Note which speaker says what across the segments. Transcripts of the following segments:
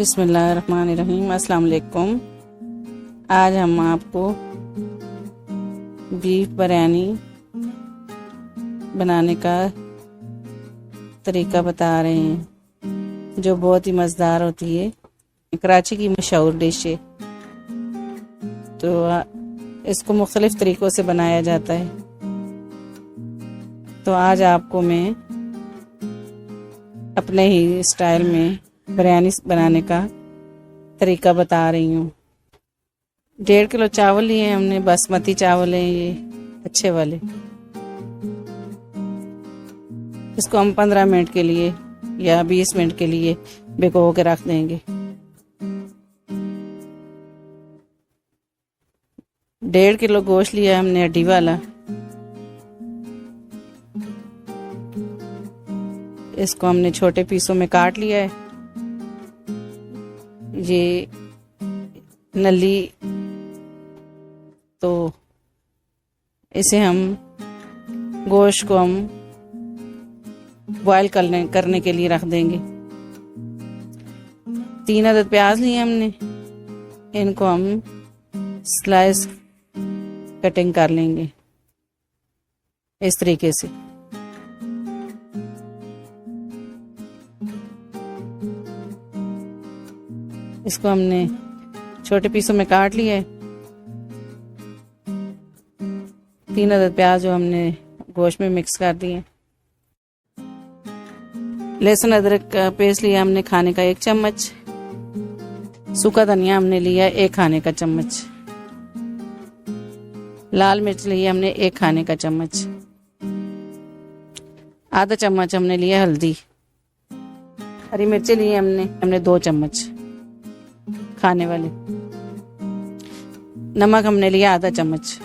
Speaker 1: बिस्मिल्लाहिर्रहमानिर्रहीम। अस्सलाम वालेकुम। आज हम आपको बीफ बिरयानी बनाने का तरीका बता रहे हैं, जो बहुत ही मज़ेदार होती है। कराची की मशहूर डिश है। तो इसको मुख्तलिफ़ तरीक़ों से बनाया जाता है। तो आज आपको मैं अपने ही स्टाइल में बिरयानी बनाने का तरीका बता रही हूँ। 1.5 किलो चावल लिए हमने, बासमती चावल है ये, अच्छे वाले। इसको हम 15 मिनट के लिए या 20 मिनट के लिए भिगो के रख देंगे। 1.5 किलो गोश्त लिया हमने हड्डी वाला। इसको हमने छोटे पीसों में काट लिया है। ये नली, तो इसे हम गोश्त को हम बॉयल करने के लिए रख देंगे। 3 अदद प्याज लिए हमने, इनको हम स्लाइस कटिंग कर लेंगे इस तरीके से। इसको हमने छोटे पीसों में काट लिया है। 3 अदद प्याज जो हमने गोश्त में मिक्स कर दिए। लहसुन अदरक का पेस्ट लिया हमने खाने का 1 चम्मच। सूखा धनिया हमने लिया 1 खाने का चम्मच। लाल मिर्च लिया हमने 1 खाने का चम्मच। आधा चम्मच हमने लिया हल्दी। हरी मिर्ची लिए हमने 2 चम्मच खाने वाले। नमक हमने लिया आधा चम्मच।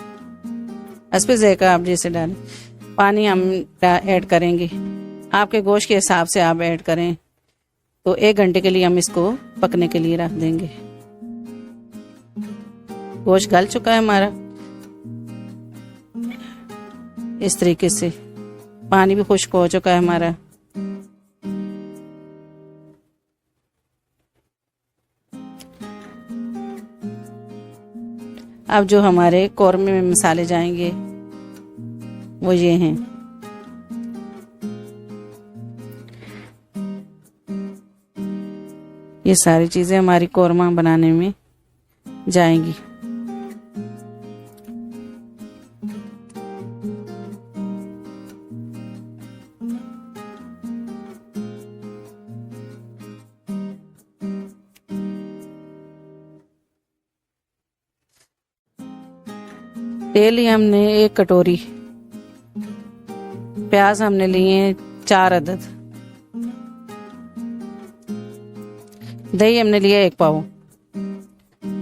Speaker 1: हस्बे ज़ायक़ा आप जैसे डालें। पानी हम ऐड करेंगे, आपके गोश्त के हिसाब से आप ऐड करें। तो 1 घंटे के लिए हम इसको पकने के लिए रख देंगे। गोश्त गल चुका है हमारा इस तरीके से। पानी भी खुश्क हो चुका है हमारा। अब जो हमारे कौरमे में मसाले जाएंगे वो ये हैं। ये सारी चीज़ें हमारी कौरमा बनाने में जाएंगी। तेल लिया हमने 1 कटोरी। प्याज हमने लिए 4 अदद। दही हमने लिया 1 पाव।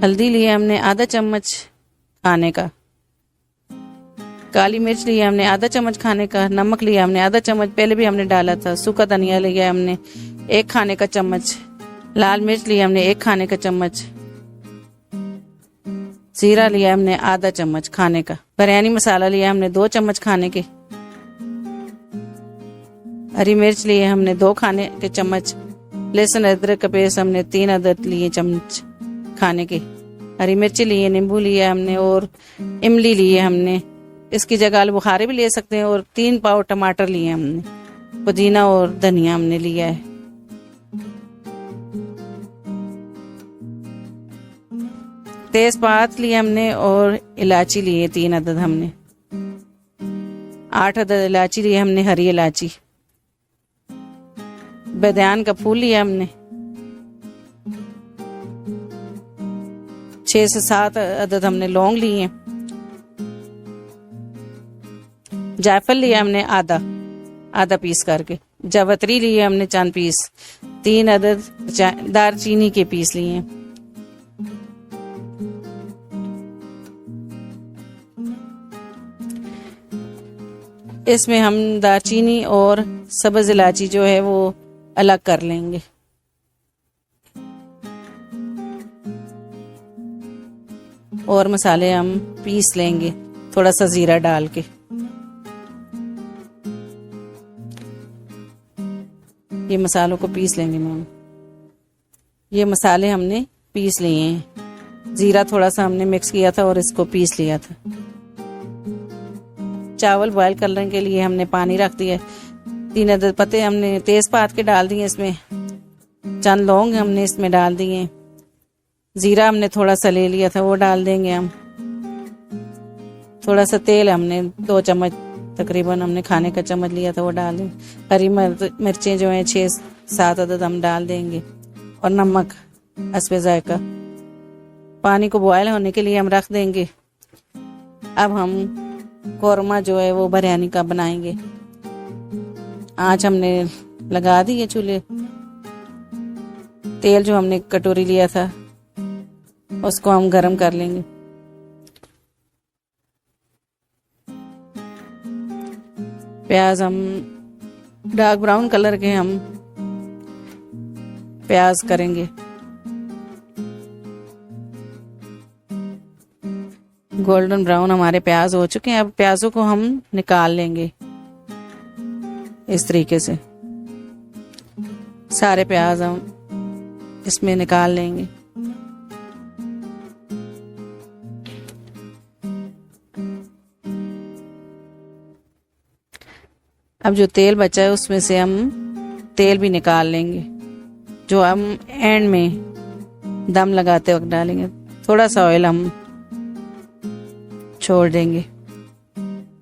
Speaker 1: हल्दी लिया हमने आधा चम्मच खाने का। काली मिर्च लिया हमने आधा चम्मच खाने का। नमक लिया हमने आधा चम्मच, पहले भी हमने डाला था। सूखा धनिया लिया हमने 1 खाने का चम्मच। लाल मिर्च लिया हमने 1 खाने का चम्मच। जीरा लिया हमने आधा चम्मच खाने का। बिरयानी मसाला लिया हमने 2 चम्मच खाने के। हरी मिर्च लिए हमने 2 खाने के चम्मच। लहसुन अदरक का पेस्ट हमने 3 अदद लिए चम्मच खाने के। हरी मिर्ची लिए, नींबू लिया हमने और इमली लिए हमने। इसकी जगह आलू बुखारे भी ले सकते हैं। और 3 पाव टमाटर लिए हमने। पुदीना और धनिया हमने लिया है। तेजपात लिए हमने और इलायची लिए 3 अदद हमने। 8 अदद इलायची लिए हमने, हरी इलायची। बेदान का फूल लिया हमने। 6 से 7 अदद हमने लौंग लिए। जायफल लिया हमने आधा पीस करके। जावित्री लिए हमने चंद पीस। 3 अदद दालचीनी के पीस लिए। इसमें हम दालचीनी और सब्ज़ इलायची जो है वो अलग कर लेंगे। और मसाले हम पीस लेंगे थोड़ा सा जीरा डाल के। ये मसालों को पीस लेंगे मैम। ये मसाले हमने पीस लिए हैं। जीरा थोड़ा सा हमने मिक्स किया था और इसको पीस लिया था। चावल बॉयल करने के लिए हमने पानी रख दिया। 3 अदद पत्ते हमने तेज पात के डाल दिए इसमें। चंद लौंग हमने इसमें डाल दिए। जीरा हमने थोड़ा सा ले लिया था, वो डाल देंगे हम। थोड़ा सा तेल हमने 2 चम्मच तकरीबन हमने खाने का चम्मच लिया था, वो डाल देंगे। हरी मिर्चें जो हैं 6-7 अदद हम डाल देंगे और नमक हस्बे जायका। पानी को बॉयल होने के लिए हम रख देंगे। अब हम कौरमा जो है वो बिरयानी का बनाएंगे। आँच हमने लगा दी है चूल्हे। तेल जो हमने कटोरी लिया था उसको हम गरम कर लेंगे। प्याज हम डार्क ब्राउन कलर के हम प्याज करेंगे। गोल्डन ब्राउन हमारे प्याज हो चुके हैं। अब प्याजों को हम निकाल लेंगे इस तरीके से। सारे प्याज हम इसमें निकाल लेंगे। अब जो तेल बचा है उसमें से हम तेल भी निकाल लेंगे, जो हम एंड में दम लगाते वक्त डालेंगे। थोड़ा सा ऑयल हम छोड़ देंगे।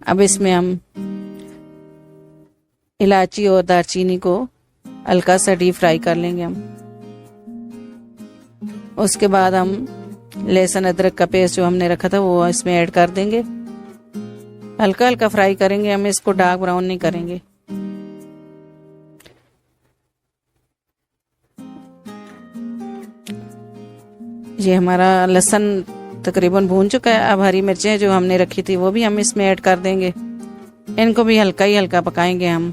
Speaker 1: अब इसमें हम इलायची और दालचीनी को हल्का सा डीप फ्राई कर लेंगे हम। उसके बाद हम लहसुन अदरक का पेस्ट जो हमने रखा था वो इसमें ऐड कर देंगे। हल्का हल्का फ्राई करेंगे हम, इसको डार्क ब्राउन नहीं करेंगे। ये हमारा लहसुन तकरीबन भून चुका है। अब हरी मिर्चें जो हमने रखी थी वो भी हम इसमें ऐड कर देंगे। इनको भी हल्का ही हल्का पकाएंगे हम।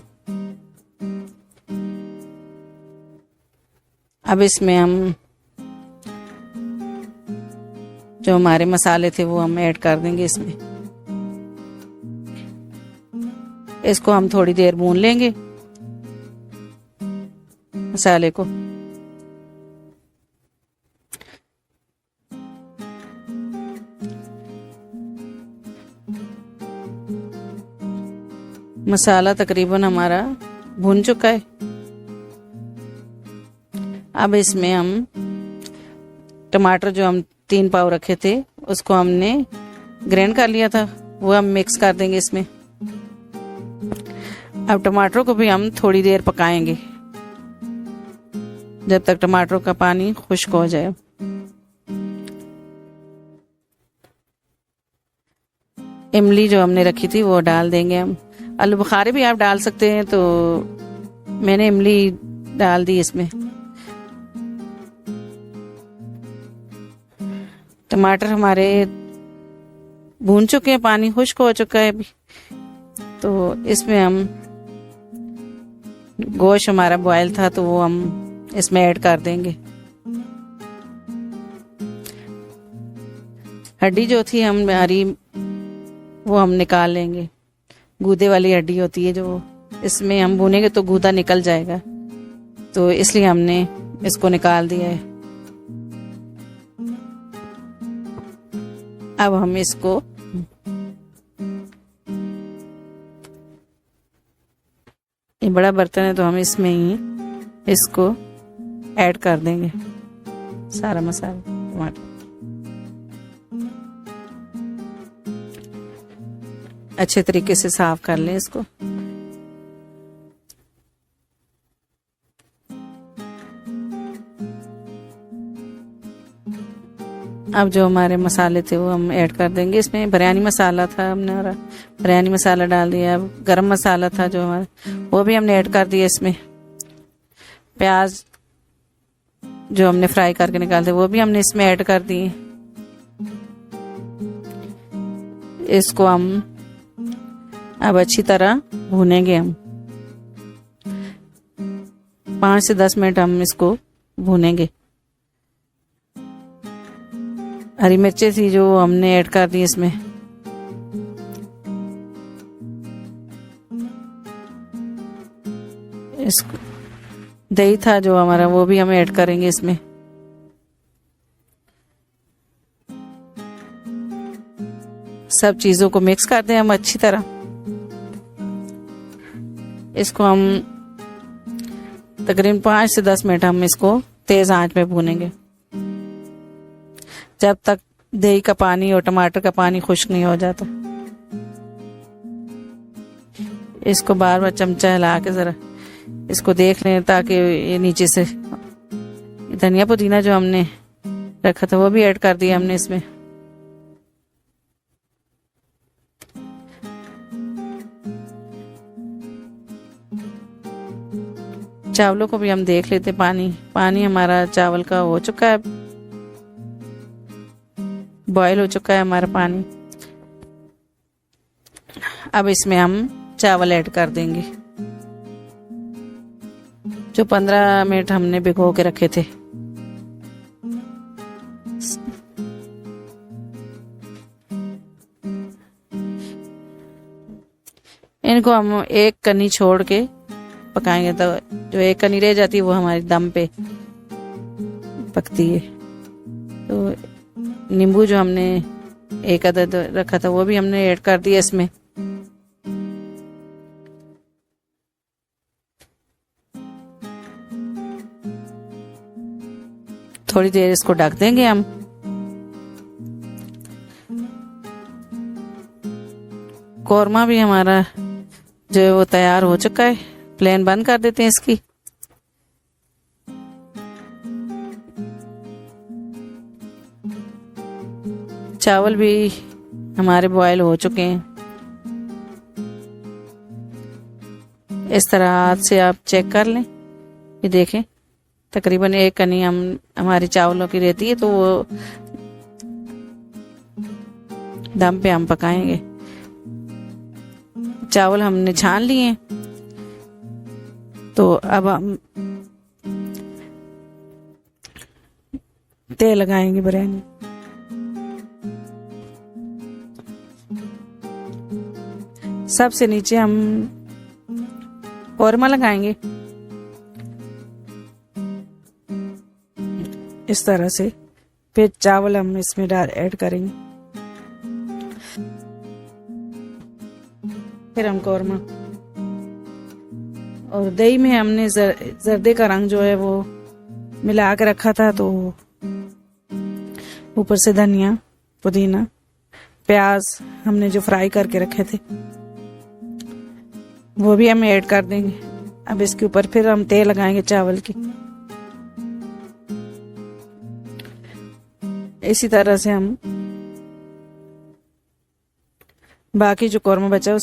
Speaker 1: अब इसमें हम जो हमारे मसाले थे वो हम ऐड कर देंगे इसमें। इसको हम थोड़ी देर भून लेंगे मसाले को। मसाला तकरीबन हमारा भुन चुका है। अब इसमें हम टमाटर जो हम 3 पाव रखे थे उसको हमने ग्राइंड कर लिया था, वो हम मिक्स कर देंगे इसमें। अब टमाटरों को भी हम थोड़ी देर पकाएंगे जब तक टमाटरों का पानी खुश्क हो जाए। इमली जो हमने रखी थी वो डाल देंगे हम। आलू बुखारे भी आप डाल सकते हैं, तो मैंने इमली डाल दी इसमें। टमाटर हमारे भून चुके हैं, पानी खुश्क हो चुका है अभी। तो इसमें हम गोश्त हमारा बॉयल था तो वो हम इसमें ऐड कर देंगे। हड्डी जो थी हमारी वो हम निकाल लेंगे। गूदे वाली हड्डी होती है जो, इसमें हम भूनेंगे तो गूदा निकल जाएगा, तो इसलिए हमने इसको निकाल दिया है। अब हम इसको ये बड़ा बर्तन है तो हम इसमें ही इसको ऐड कर देंगे सारा मसाला। टमाटर अच्छे तरीके से साफ कर लें इसको। अब जो हमारे मसाले थे वो हम ऐड कर देंगे इसमें। बिरयानी मसाला था हमने, और बिरयानी मसाला डाल दिया। अब गरम मसाला था जो हमारा वो भी हमने ऐड कर दिया इसमें। प्याज जो हमने फ्राई करके निकालते वो भी हमने इसमें ऐड कर दिए। इसको हम अब अच्छी तरह भूनेंगे हम। 5 से 10 मिनट हम इसको भूनेंगे। हरी मिर्चें थी जो हमने ऐड कर दी इसमें। इसको दही था जो हमारा वो भी हम ऐड करेंगे इसमें। सब चीज़ों को मिक्स कर दें हम अच्छी तरह। इसको हम तकरीबन 5 से 10 मिनट हम इसको तेज आंच में भूनेंगे, जब तक दही का पानी और टमाटर का पानी खुश्क नहीं हो जाता। इसको बार बार चमचा हिला के ज़रा इसको देख लें, ताकि ये नीचे से धनिया पुदीना जो हमने रखा था वो भी ऐड कर दिया हमने इसमें। चावलों को भी हम देख लेते, पानी हमारा चावल का हो चुका है, बॉयल हो चुका है हमारा पानी। अब इसमें हम चावल ऐड कर देंगे जो 15 मिनट हमने भिगो के रखे थे। इनको हम एक कनी छोड़ के पकाएंगे, तो जो एक कनी रह जाती है वो हमारी दम पे पकती है। तो नींबू जो हमने एक अदद रखा था वो भी हमने ऐड कर दिया इसमें। थोड़ी देर इसको ढक देंगे हम। कौरमा भी हमारा जो है वो तैयार हो चुका है। फ्लेम बंद कर देते हैं इसकी। चावल भी हमारे बॉयल हो चुके हैं। इस तरह हाथ से आप चेक कर लें, ये देखें तकरीबन एक कनी हमारी चावलों की रहती है, तो वो दम पे हम पकाएंगे। चावल हमने छान लिए, तो अब हम तेल लगाएंगे बिरयानी। सबसे नीचे हम कौरमा लगाएंगे इस तरह से। फिर चावल हम इसमें ऐड करेंगे, फिर हम कौरमा। और दही में हमने जर्दे का रंग जो है वो मिला के रखा था, तो ऊपर से धनिया पुदीना प्याज हमने जो फ्राई करके रखे थे वो भी हम ऐड कर देंगे। अब इसके ऊपर फिर हम तेल लगाएंगे चावल की। इसी तरह से हम बाकी जो कौरमा बचा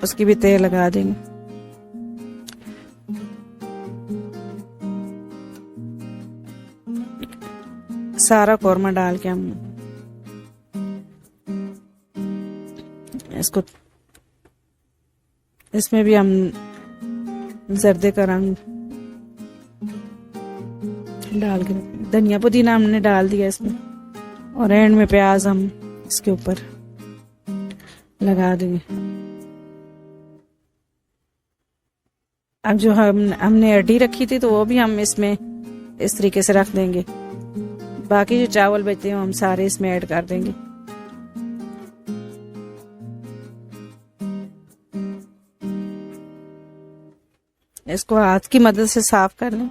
Speaker 1: उसकी भी तेल लगा देंगे। सारा कौरमा डाल के हम इसको, इसमें भी हम जर्दे का रंग डाल के, धनिया पुदीना हमने डाल दिया इसमें, और एंड में प्याज हम इसके ऊपर लगा देंगे। अब जो हमने अड्डी रखी थी तो वो भी हम इसमें इस तरीके से रख देंगे। बाकी जो चावल बचे हैं हम सारे इसमें ऐड कर देंगे। इसको हाथ की मदद से साफ कर लें।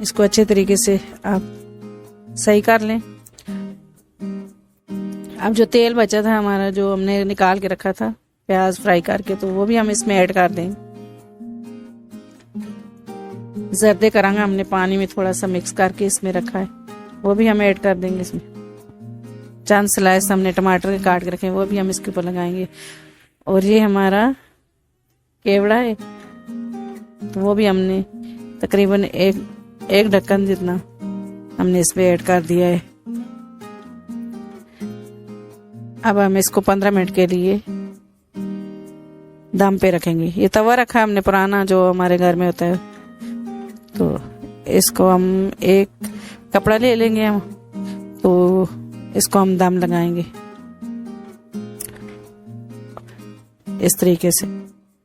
Speaker 1: इसको अच्छे तरीके से आप सही कर लें। अब जो तेल बचा था हमारा, जो हमने निकाल के रखा था प्याज फ्राई करके, तो वो भी हम इसमें ऐड कर देंगे। जर्दे का रंग हमने पानी में थोड़ा सा मिक्स करके इसमें रखा है, वो भी हम ऐड कर देंगे इसमें। चंद स्लाइस हमने टमाटर के काट के रखे हैं, वो भी हम इसके ऊपर लगाएंगे। और ये हमारा केवड़ा है, तो वो भी हमने तकरीबन एक ढक्कन जितना हमने इसमें ऐड कर दिया है। अब हम इसको 15 मिनट के लिए दम पे रखेंगे। ये तवा रखा है हमने पुराना जो हमारे घर में होता है, तो इसको हम एक कपड़ा ले लेंगे हम, तो इसको हम दम लगाएंगे इस तरीके से।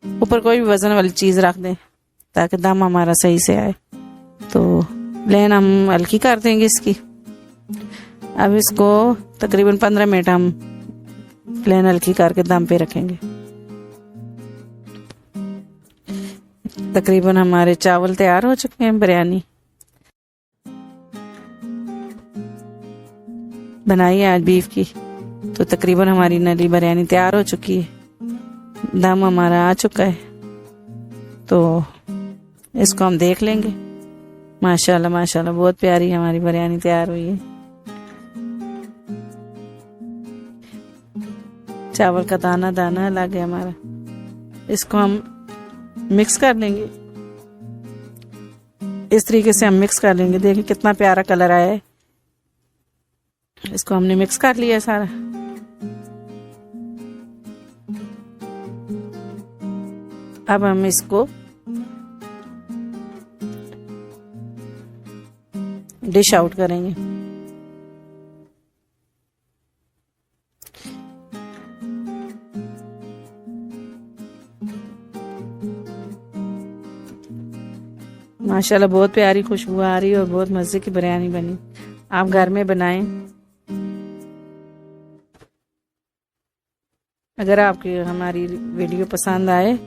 Speaker 1: ऊपर कोई भी वजन वाली चीज रख दें ताकि दम हमारा सही से आए। तो फ्लेम हम हल्की कर देंगे इसकी। अब इसको तकरीबन 15 मिनट हम फ्लेम हल्की करके दम पे रखेंगे। तकरीबन हमारे चावल तैयार हो चुके हैं। बिरयानी बनाई है आज बीफ की, तो तकरीबन हमारी नली बिरयानी तैयार हो चुकी है। दम हमारा आ चुका है, तो इसको हम देख लेंगे। माशाल्लाह माशाल्लाह बहुत प्यारी हमारी बिरयानी तैयार हुई है। चावल का दाना दाना अलग है हमारा। इसको हम मिक्स कर लेंगे। इस तरीके से हम मिक्स कर लेंगे। देखिए कितना प्यारा कलर आया है। इसको हमने मिक्स कर लिया सारा। अब हम इसको डिश आउट करेंगे। माशाल्लाह बहुत प्यारी खुशबू आ रही है और बहुत मज़े की बिरयानी बनी। आप घर में बनाएं। अगर आपकी हमारी वीडियो पसंद आए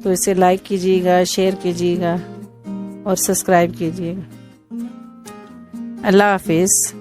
Speaker 1: तो इसे लाइक कीजिएगा, शेयर कीजिएगा और सब्सक्राइब कीजिएगा। अल्लाह हाफिज़।